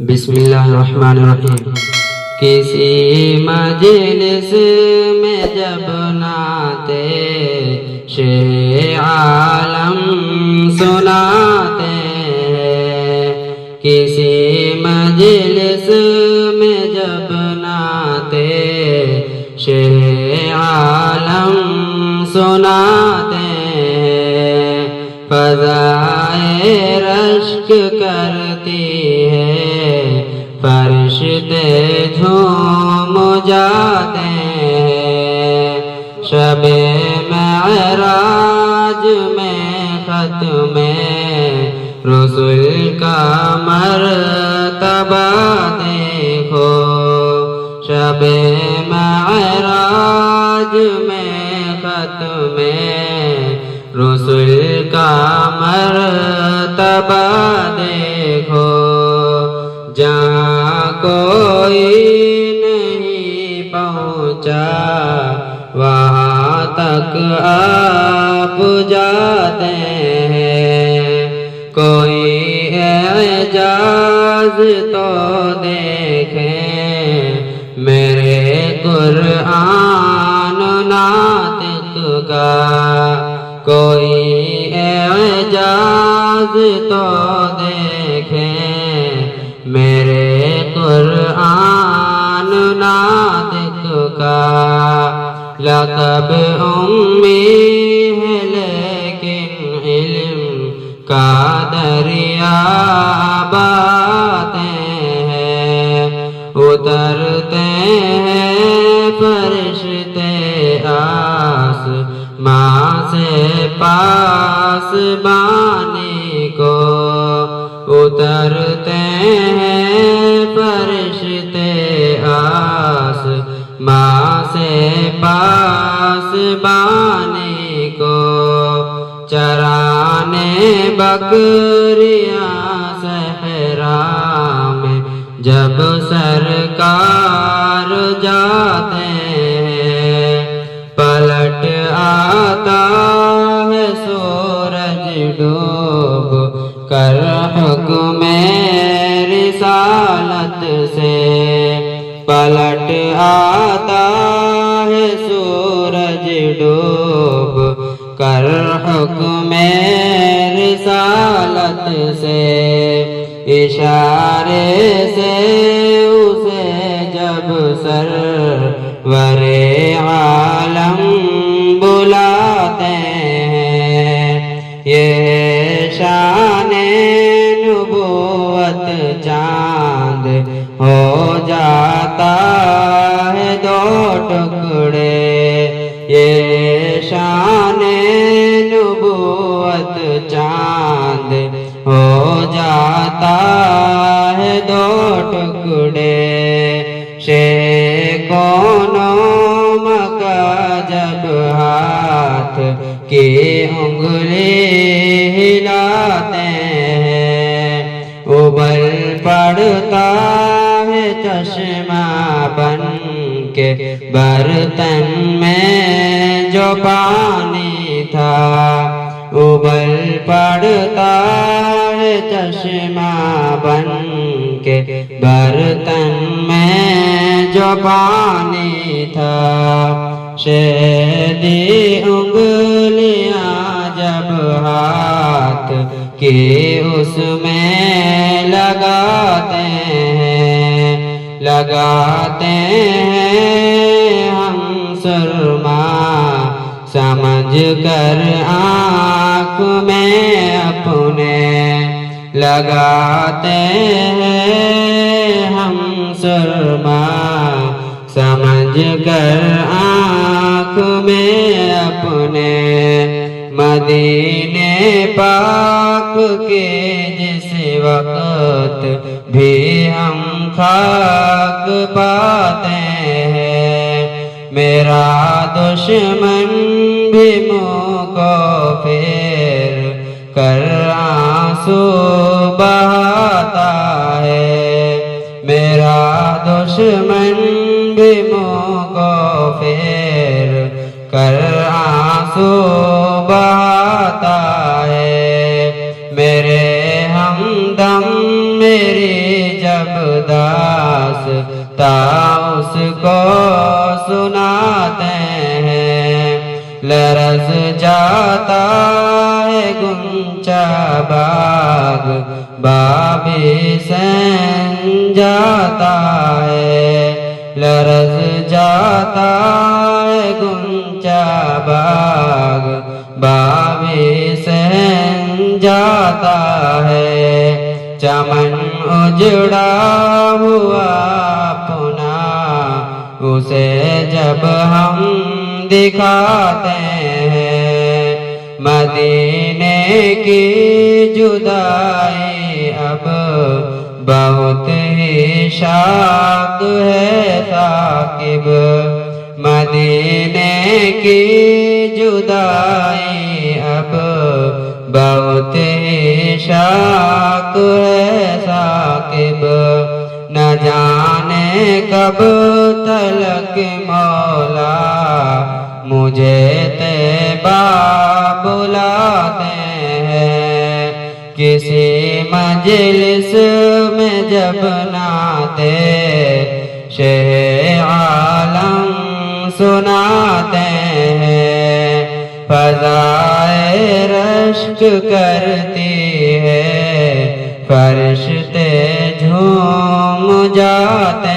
بسم اللہ الرحمن الرحیم۔ کسی مجلس میں جب نعتِ شیخ عالم سناتے ہیں، کسی مجلس میں جب نعتِ شیخ عالم سناتے ہیں، فضائے رشک کرتی ہے، فرشتے جھوم جاتے ہیں۔ شب معراج میں ختم رسول کا مرتبہ دیکھو، شب معراج میں ختم رسول کا مرتبہ دیکھو، جہاں کوئی نہیں پہنچا وہاں تک آپ جاتے ہیں۔ کوئی اعجاز تو دیکھیں میرے قرآن ناطق کا، کوئی اعجاز تو دیکھیں میرے قرآن ناطق کا۔ لقب امی ہے لیکن علم کا دریا بہاتے ہیں، اترتے ہیں فرشتے آسماں سے پاس بانی کو، اترتے ہیں فرشتے آسماں سے پاس بانی کو، چرانے بکریاں صحرا میں جب سرکار جاتے ہیں، پلٹ آتا ہے سورج ڈوب کر حکم رسالت سے، پلٹ آتا ہے سورج ڈوب کر حکم رسالت سے، اشارے سے اسے جب سرور عالم بلاتے ہیں، یہ شان نبوت چاند ہو جاتا ہے دو ٹکڑے، یہ شان نبوت چاند ہو جاتا ہے دو ٹکڑے، شیخ کونوں کا جب ہاتھ کی انگلی ہلاتے ہیں، ابل پڑتا ہے چشمہ بن کے برتن میں جو پانی تھا، ابل پڑتا ہے چشمہ بن کے برتن میں جو پانی تھا، شہدی انگلیاں جب ہاتھ کی اس میں لگاتے ہیں، لگاتے ہیں ہم سرما سمجھ کر آنکھ میں اپنے، لگاتے ہیں ہم سرما سمجھ کر آنکھ میں اپنے، مدینے پاک کے جس وقت بھی ہم خاک پاتے ہیں، میرا دشمن بھی منہ کو پھیر کر آنسو بہاتا ہے، میرا دشمن بھی منہ کو پھیر کر آنسو بہاتا ہے، میرے ہمدم میری جب داستاں اس کو سناتے ہیں، لرز جاتا ہے گنچا باغ بابِ سین جاتا ہے، لرز جاتا ہے گنچا باغ بابِ سین جاتا ہے، چمن اجڑا ہوا اپنا اسے جب ہم دکھاتے ہیں، مدینے کی جدائی اب بہت ہی شاق ہے ثاقب، مدینے کی جدائی اب بہت ہی شاق ہے ثاقب، نہ جانے کب تلک مولا مجھے طیبہ بلاتے ہیں، کسی مجلس میں جب نعتِ شہ عالم سناتے ہیں، فضائے رشک کرتی ہے، فرشتے جھوم جاتے